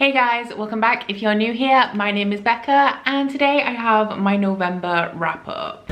Hey guys, welcome back. If you're new here, my name is Becca and today I have my November wrap up.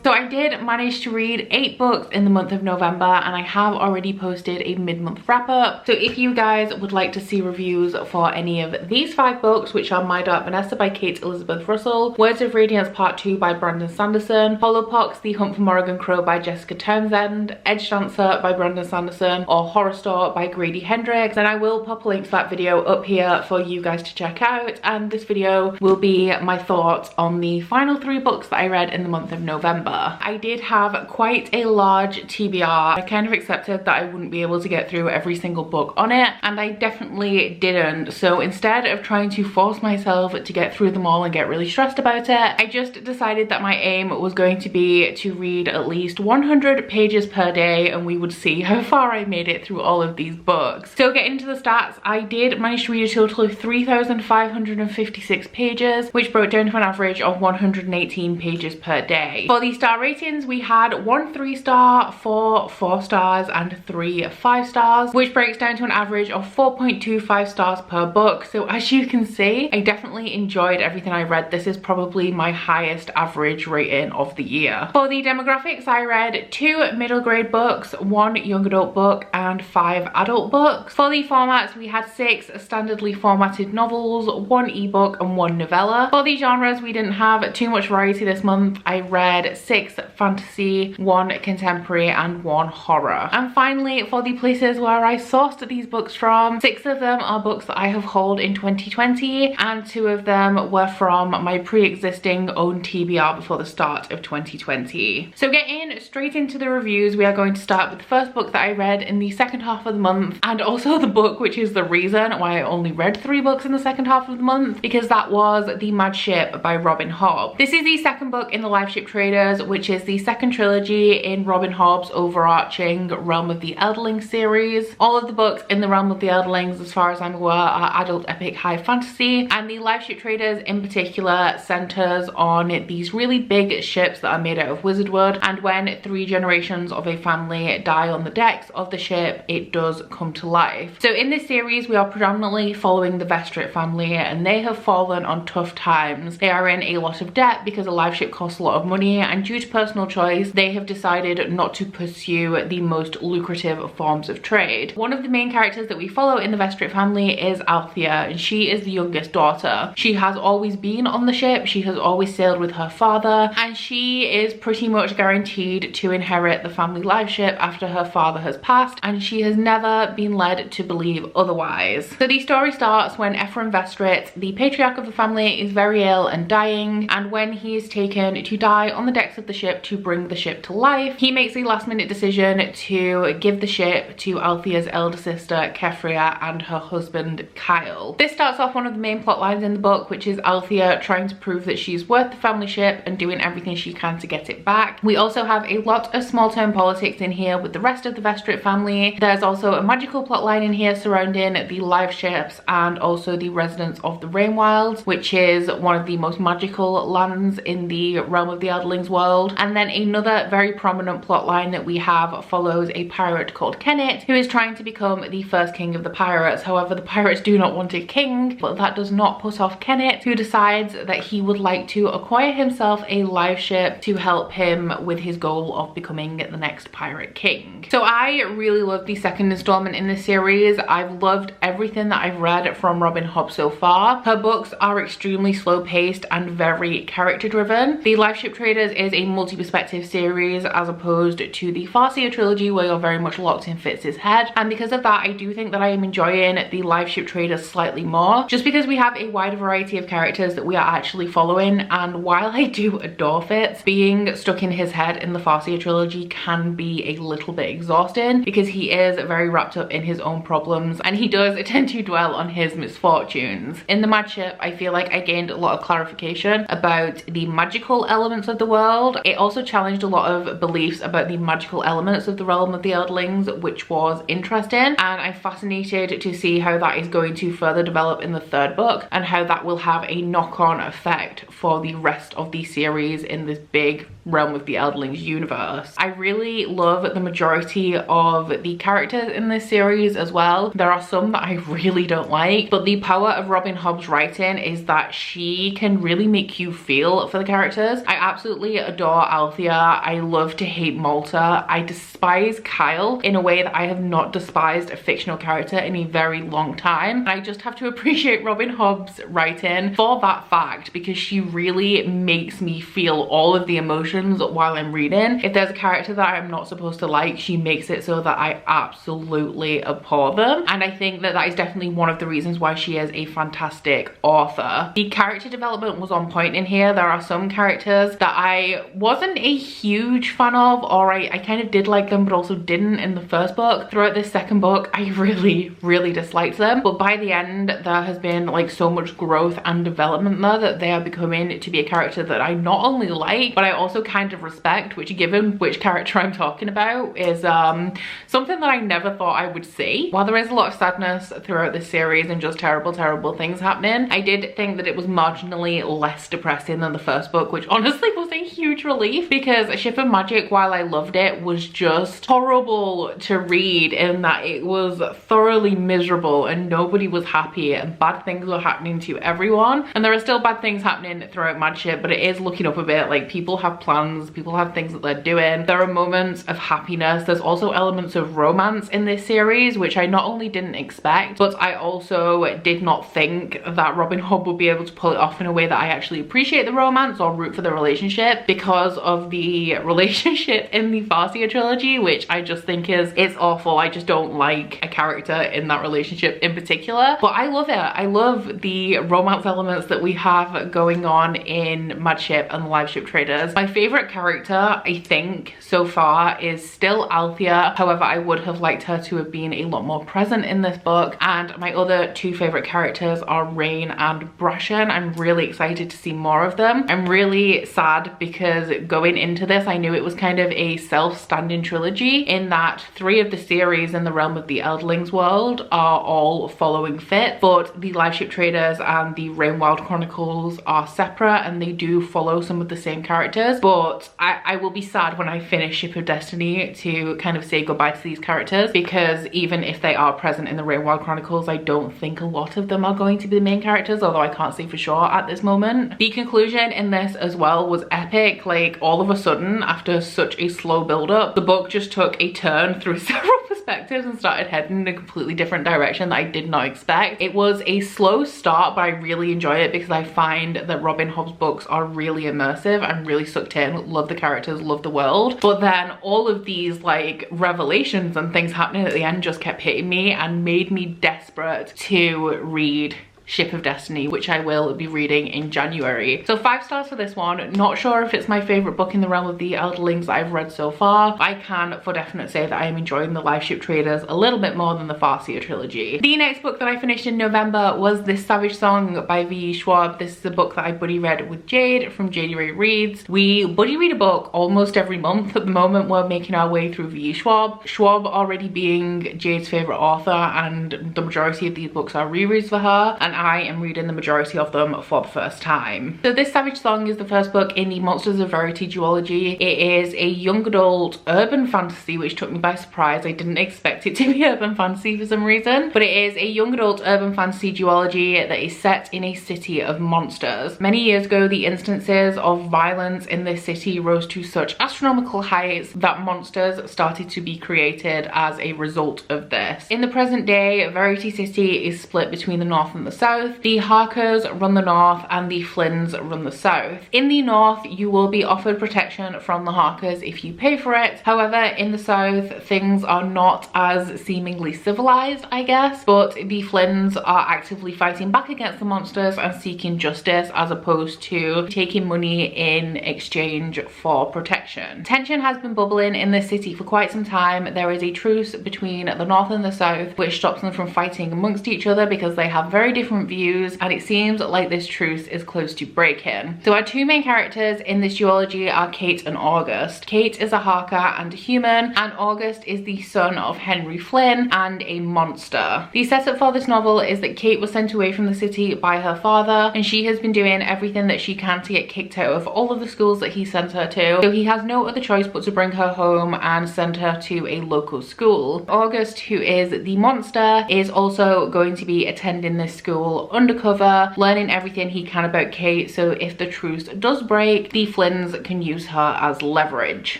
So I did manage to read 8 books in the month of November and I have already posted a mid-month wrap up. So if you guys would like to see reviews for any of these 5 books, which are My Dark Vanessa by Kate Elizabeth Russell, Words of Radiance Part 2 by Brandon Sanderson, Hollowpox, The Hunt for Morrigan Crow by Jessica Townsend, Edge Dancer by Brandon Sanderson, or Horror Store by Grady Hendrix, then I will pop a link to that video up here for you guys to check out, and this video will be my thoughts on the final 3 books that I read in the month of November. I did have quite a large TBR. I kind of accepted that I wouldn't be able to get through every single book on it, and I definitely didn't. So instead of trying to force myself to get through them all and get really stressed about it, I just decided that my aim was going to be to read at least 100 pages per day, and we would see how far I made it through all of these books. So getting into the stats, I did manage to read a total of 3,556 pages, which broke down to an average of 118 pages per day. For the star ratings, we had 1 3-star, 4 4-stars, and 3 5-stars, which breaks down to an average of 4.25 stars per book. So as you can see, I definitely enjoyed everything I read. This is probably my highest average rating of the year. For the demographics, I read 2 middle grade books, 1 young adult book, and 5 adult books. For the formats, we had 6 standardly formatted novels, 1 ebook, and 1 novella. For the genres, we didn't have too much variety this month. I read 6 fantasy, 1 contemporary, and 1 horror. And finally, for the places where I sourced these books from, 6 of them are books that I have hauled in 2020, and 2 of them were from my pre-existing own TBR before the start of 2020. So getting straight into the reviews, we are going to start with the first book that I read in the second half of the month, and also the book which is the reason why I only read 3 books in the second half of the month, because that was The Mad Ship by Robin Hobb. This is the second book in the Live Ship Traders, which is the second trilogy in Robin Hobb's overarching Realm of the Elderlings series. All of the books in the Realm of the Elderlings, as far as I'm aware, are adult epic high fantasy, and the Live Ship Traders in particular centers on these really big ships that are made out of wizard wood, and when 3 generations of a family die on the decks of the ship, it does come to life. So in this series, we are predominantly following the Vestrit family, and they have fallen on tough times. They are in a lot of debt because a live ship costs a lot of money, and due to personal choice, they have decided not to pursue the most lucrative forms of trade. One of the main characters that we follow in the Vestrit family is Althea, and she is the youngest daughter. She has always been on the ship, she has always sailed with her father, and she is pretty much guaranteed to inherit the family live ship after her father has passed, and she has never been led to believe otherwise. So the story starts when Ephraim Vestrit, the patriarch of the family, is very ill and dying, and when he is taken to die on the decks of the ship to bring the ship to life, he makes a last-minute decision to give the ship to Althea's elder sister Kefria and her husband Kyle. This starts off one of the main plot lines in the book, which is Althea trying to prove that she's worth the family ship and doing everything she can to get it back. We also have a lot of small-town politics in here with the rest of the Vestrit family. There's also a magical plot line in here surrounding the live ships and also the residents of the Rainwilds, which is one of the most magical lands in the Realm of the Elderlings world. And then another very prominent plot line that we have follows a pirate called Kenneth, who is trying to become the first king of the pirates. However, the pirates do not want a king, but that does not put off Kenneth, who decides that he would like to acquire himself a live ship to help him with his goal of becoming the next pirate king. So I really love the second installment in this series. I've loved everything that I've read from Robin Hobb so far. Her books are extremely slow paced and very character driven. The Live Ship Traders is a multi-perspective series as opposed to the Farseer trilogy where you're very much locked in Fitz's head, and because of that I do think that I am enjoying the Live Ship Traders slightly more, just because we have a wider variety of characters that we are actually following. And while I do adore Fitz, being stuck in his head in the Farseer trilogy can be a little bit exhausting because he is very wrapped up in his own problems and he does tend to dwell on his misfortunes. In the Mad Ship, I feel like I gained a lot of clarification about the magical elements of the world. It also challenged a lot of beliefs about the magical elements of the realm of the Eldlings, which was interesting, and I'm fascinated to see how that is going to further develop in the third book and how that will have a knock-on effect for the rest of the series in this big realm of the Eldlings universe. I really love the majority of the characters in this series as well. There are some that I really don't like, but the power of Robin Hobb's writing is that she can really make you feel for the characters. I absolutely adore Althea. I love to hate Malta. I despise Kyle in a way that I have not despised a fictional character in a very long time. And I just have to appreciate Robin Hobb's writing for that fact, because she really makes me feel all of the emotions while I'm reading. If there's a character that I'm not supposed to like, she makes it so that I absolutely abhor them. And I think that that is definitely one of the reasons why she is a fantastic author. The character development was on point in here. There are some characters that I wasn't a huge fan of, or I kind of did like them but also didn't in the first book. Throughout this second book, I really disliked them, but by the end there has been like so much growth and development there that they are becoming to be a character that I not only like but I also kind of respect, which, given which character I'm talking about, is something that I never thought I would see. While there is a lot of sadness throughout this series and just terrible things happening, I did think that it was marginally less depressing than the first book, which honestly was a huge relief, because A Ship of Magic, while I loved it, was just horrible to read in that it was thoroughly miserable and nobody was happy and bad things were happening to everyone. And there are still bad things happening throughout Madship, but it is looking up a bit. Like, people have plans, people have things that they're doing. There are moments of happiness. There's also elements of romance in this series, which I not only didn't expect, but I also did not think that Robin Hobb would be able to pull it off in a way that I actually appreciate the romance or root for the relationship, because of the relationship in the Farseer trilogy, which I just think it's awful. I just don't like a character in that relationship in particular, but I love it. I love the romance elements that we have going on in Madship and the Live Ship Traders. My favorite character, I think, so far is still Althea. However, I would have liked her to have been a lot more present in this book. And my other two favorite characters are Rain and Brashen. I'm really excited to see more of them. I'm really sad because going into this, I knew it was kind of a self-standing trilogy, in that 3 of the series in the realm of the Eldlings world are all following fit, but the Live Ship Traders and the Rainwild Chronicles are separate and they do follow some of the same characters. But I will be sad when I finish Ship of Destiny to kind of say goodbye to these characters, because even if they are present in the Rainwild Chronicles, I don't think a lot of them are going to be the main characters, although I can't say for sure at this moment. The conclusion in this as well was epic. Like, all of a sudden, after such a slow build up, the book just took a turn through several perspectives and started heading in a completely different direction that I did not expect. It was a slow start, but I really enjoy it because I find that Robin Hobb's books are really immersive. I'm really sucked in, love the characters, love the world. But then all of these like revelations and things happening at the end just kept hitting me and made me desperate to read Ship of Destiny, which I will be reading in January. So 5 stars for this one. Not sure if it's my favorite book in the realm of the Eldlings that I've read so far. I can for definite say that I am enjoying the Live Ship Traders a little bit more than the Farseer trilogy. The next book that I finished in November was This Savage Song by V. Schwab. This is a book that I buddy read with Jade from January Reads. We buddy read a book almost every month. At the moment, we're making our way through V. Schwab. Schwab already being Jade's favorite author, and the majority of these books are rereads for her, and I am reading the majority of them for the first time. So This Savage Song is the first book in the Monsters of Verity duology. It is a young adult urban fantasy, which took me by surprise. I didn't expect it to be urban fantasy for some reason, but it is a young adult urban fantasy duology that is set in a city of monsters. Many years ago, the instances of violence in this city rose to such astronomical heights that monsters started to be created as a result of this. In the present day, Verity City is split between the north and the south. The Harkers run the north and the Flynns run the south. In the north, you will be offered protection from the Harkers if you pay for it. However, in the south, things are not as seemingly civilized, I guess, but the Flynns are actively fighting back against the monsters and seeking justice, as opposed to taking money in exchange for protection. Tension has been bubbling in this city for quite some time. There is a truce between the north and the south, which stops them from fighting amongst each other because they have very different different views, and it seems like this truce is close to breaking. So our two main characters in this duology are Kate and August. Kate is a Harker and a human, and August is the son of Henry Flynn and a monster. The setup for this novel is that Kate was sent away from the city by her father, and she has been doing everything that she can to get kicked out of all of the schools that he sent her to. So he has no other choice but to bring her home and send her to a local school. August, who is the monster, is also going to be attending this school undercover, learning everything he can about Kate, so if the truce does break, the Flynns can use her as leverage.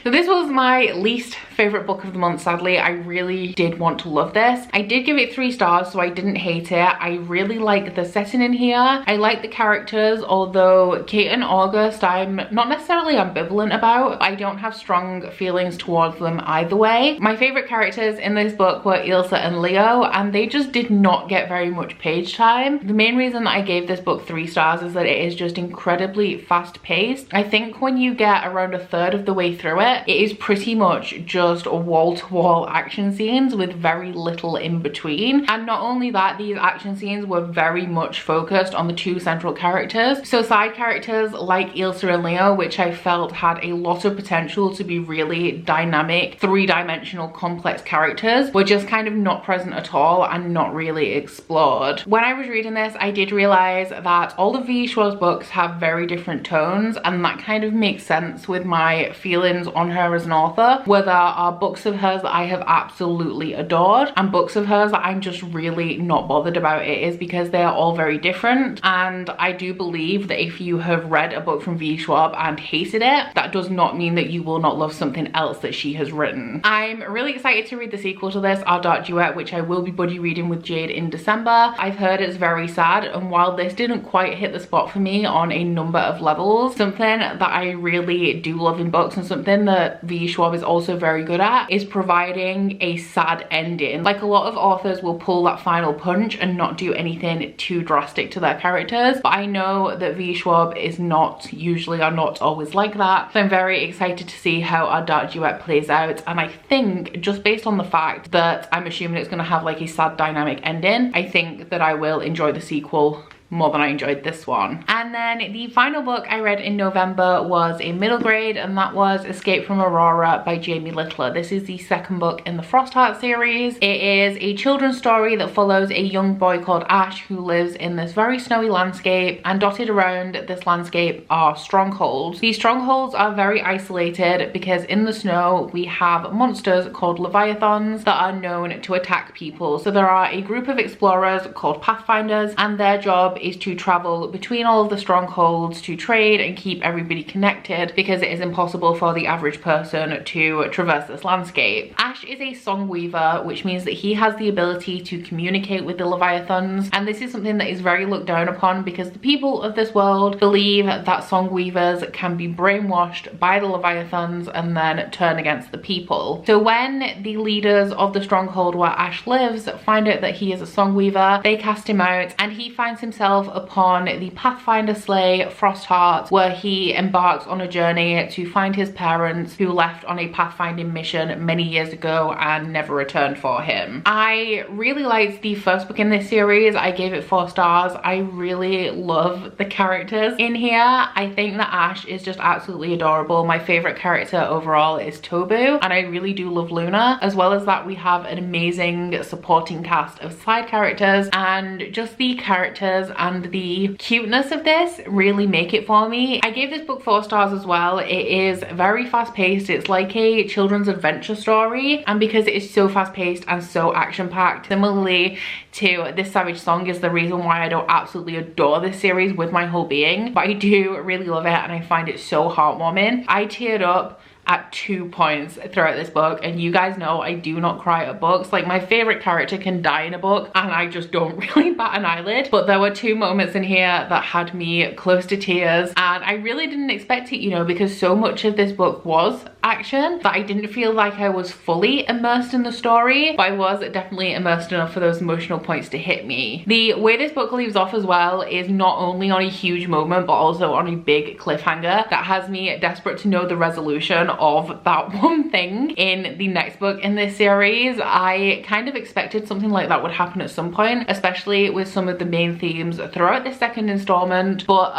So this was my least favorite book of the month, sadly. I really did want to love this. I did give it 3 stars, so I didn't hate it. I really like the setting in here. I like the characters, although Kate and August I'm not necessarily ambivalent about. I don't have strong feelings towards them either way. My favorite characters in this book were Ilsa and Leo, and they just did not get very much page time. The main reason that I gave this book 3 stars is that it is just incredibly fast paced. I think when you get around a third of the way through it, it is pretty much just wall-to-wall action scenes with very little in between. And not only that, these action scenes were very much focused on the 2 central characters. So side characters like Ilsa and Leo, which I felt had a lot of potential to be really dynamic, 3-dimensional, complex characters, were just kind of not present at all and not really explored. When I was reading this, I did realize that all of V. Schwar's books have very different tones, and that kind of makes sense with my feelings on her as an author, where there are books of hers that I have absolutely adored and books of hers that I'm just really not bothered about. It is because they are all very different, and I do believe that if you have read a book from V. Schwab and hated it, that does not mean that you will not love something else that she has written. I'm really excited to read the sequel to this, Our Dark Duet, which I will be buddy reading with Jade in December. I've heard it's very sad, and while this didn't quite hit the spot for me on a number of levels, something that I really do love in books and something that V. Schwab is also very good at is providing a sad ending. Like, a lot of authors will pull that final punch and not do anything too drastic to their characters, but I know that V. Schwab is not usually, or not always, like that. So I'm very excited to see how Our Dark Duet plays out, and I think just based on the fact that I'm assuming it's going to have like a sad dynamic ending, I think that I will enjoy the sequel more than I enjoyed this one. And then the final book I read in November was a middle grade, and that was Escape from Aurora by Jamie Littler. This is the second book in the Frostheart series. It is a children's story that follows a young boy called Ash who lives in this very snowy landscape, and dotted around this landscape are strongholds. These strongholds are very isolated because in the snow we have monsters called leviathans that are known to attack people. So there are a group of explorers called pathfinders, and their job is to travel between all of the strongholds to trade and keep everybody connected, because it is impossible for the average person to traverse this landscape. Ash is a song weaver, which means that he has the ability to communicate with the leviathans, and this is something that is very looked down upon because the people of this world believe that song weavers can be brainwashed by the leviathans and then turn against the people. So when the leaders of the stronghold where Ash lives find out that he is a song weaver, they cast him out, and he finds himself upon the Pathfinder sleigh, Frostheart, where he embarks on a journey to find his parents who left on a pathfinding mission many years ago and never returned for him. I really liked the first book in this series. I gave it 4 stars. I really love the characters in here. I think that Ash is just absolutely adorable. My favorite character overall is Tobu, and I really do love Luna. As well as that, we have an amazing supporting cast of side characters, and just the characters and the cuteness of this really make it for me. I gave this book 4 stars as well. It is very fast paced. It's like a children's adventure story, and because it is so fast paced and so action packed, similarly to This Savage Song, is the reason why I don't absolutely adore this series with my whole being, but I do really love it and I find it so heartwarming. I teared up at 2 points throughout this book, and you guys know I do not cry at books. Like, my favorite character can die in a book and I just don't really bat an eyelid, but there were 2 moments in here that had me close to tears, and I really didn't expect it, you know, because so much of this book was action that I didn't feel like I was fully immersed in the story, but I was definitely immersed enough for those emotional points to hit me. The way this book leaves off as well is not only on a huge moment, but also on a big cliffhanger that has me desperate to know the resolution of that one thing in the next book in this series. I kind of expected something like that would happen at some point, especially with some of the main themes throughout this second installment, but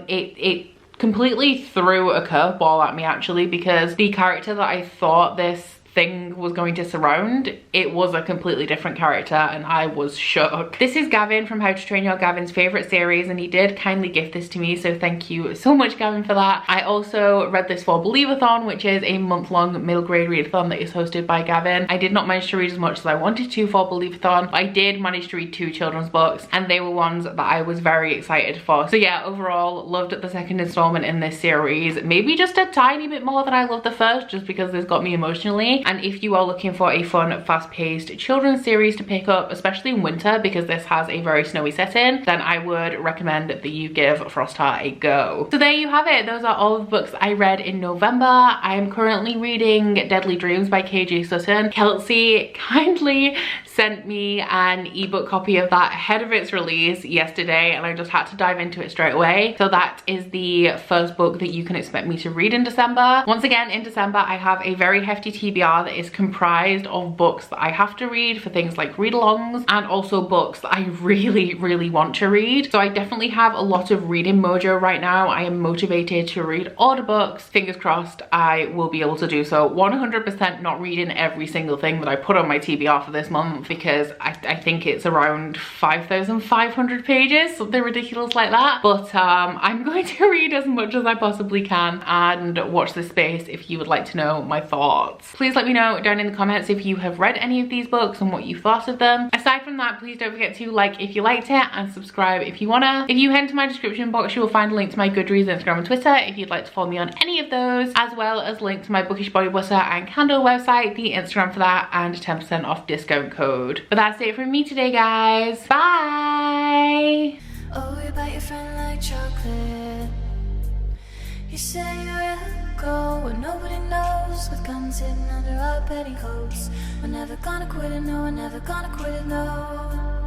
it completely threw a curveball at me actually, because the character that I thought this thing was going to surround, it was a completely different character, and I was shook. This is Gavin from How to Train Your Gavin's favorite series, and he did kindly gift this to me, so thank you so much, Gavin, for that. I also read this for Believathon, which is a month-long middle grade readathon that is hosted by Gavin. I did not manage to read as much as I wanted to for Believathon, but I did manage to read 2 children's books, and they were ones that I was very excited for. So yeah, overall, loved the second installment in this series, maybe just a tiny bit more than I loved the first, just because this got me emotionally. And if you are looking for a fun, fast-paced children's series to pick up, especially in winter because this has a very snowy setting, then I would recommend that you give Frostheart a go. So there you have it. Those are all of the books I read in November. I am currently reading Deadly Dreams by KJ Sutton. Kelsey kindly sent me an ebook copy of that ahead of its release yesterday, and I just had to dive into it straight away. So that is the first book that you can expect me to read in December. Once again, in December, I have a very hefty TBR that is comprised of books that I have to read for things like read-alongs, and also books that I really want to read. So I definitely have a lot of reading mojo right now. I am motivated to read audiobooks. Fingers crossed I will be able to do so. 100% not reading every single thing that I put on my TBR for this month, because I think it's around 5,500 pages, something ridiculous like that. But I'm going to read as much as I possibly can and watch this space if you would like to know my thoughts. Please let me know down in the comments if you have read any of these books and what you thought of them. Aside from that, please don't forget to like if you liked it and subscribe if you wanna. If you head into my description box, you will find a link to my Goodreads, Instagram and Twitter if you'd like to follow me on any of those, as well as link to my Bookish body butter and candle website, the Instagram for that, and 10% off discount code. But that's it from me today, guys. Bye! Oh, you bite your friend like chocolate. You say you'll go where nobody knows, with guns hidden under our petticoats. We're never gonna quit it, no, we're never gonna quit it, no.